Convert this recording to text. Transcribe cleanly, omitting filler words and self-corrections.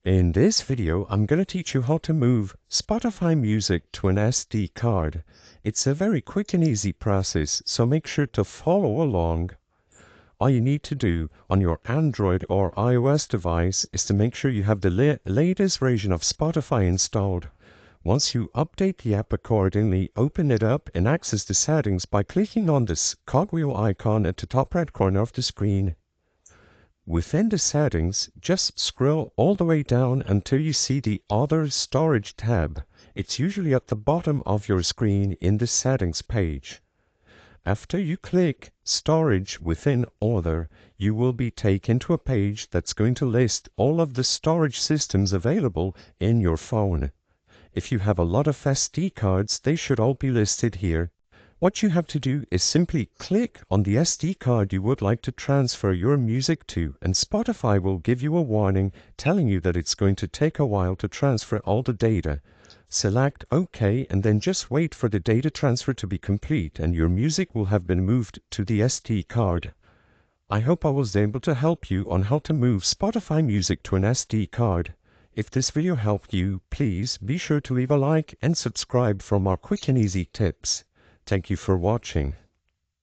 In this video, I'm going to teach you how to move Spotify music to an SD card. It's a very quick and easy process, so make sure to follow along. All you need to do on your Android or iOS device is to make sure you have the latest version of Spotify installed. Once you update the app accordingly, open it up and access the settings by clicking on this cogwheel icon at the top right corner of the screen. Within the settings, just scroll all the way down until you see the Other Storage tab. It's usually at the bottom of your screen in the settings page. After you click Storage within Other, you will be taken to a page that's going to list all of the storage systems available in your phone. If you have a lot of SD cards, they should all be listed here. What you have to do is simply click on the SD card you would like to transfer your music to, and Spotify will give you a warning telling you that it's going to take a while to transfer all the data. Select OK and then just wait for the data transfer to be complete and your music will have been moved to the SD card. I hope I was able to help you on how to move Spotify music to an SD card. If this video helped you, please be sure to leave a like and subscribe for more quick and easy tips. Thank you for watching.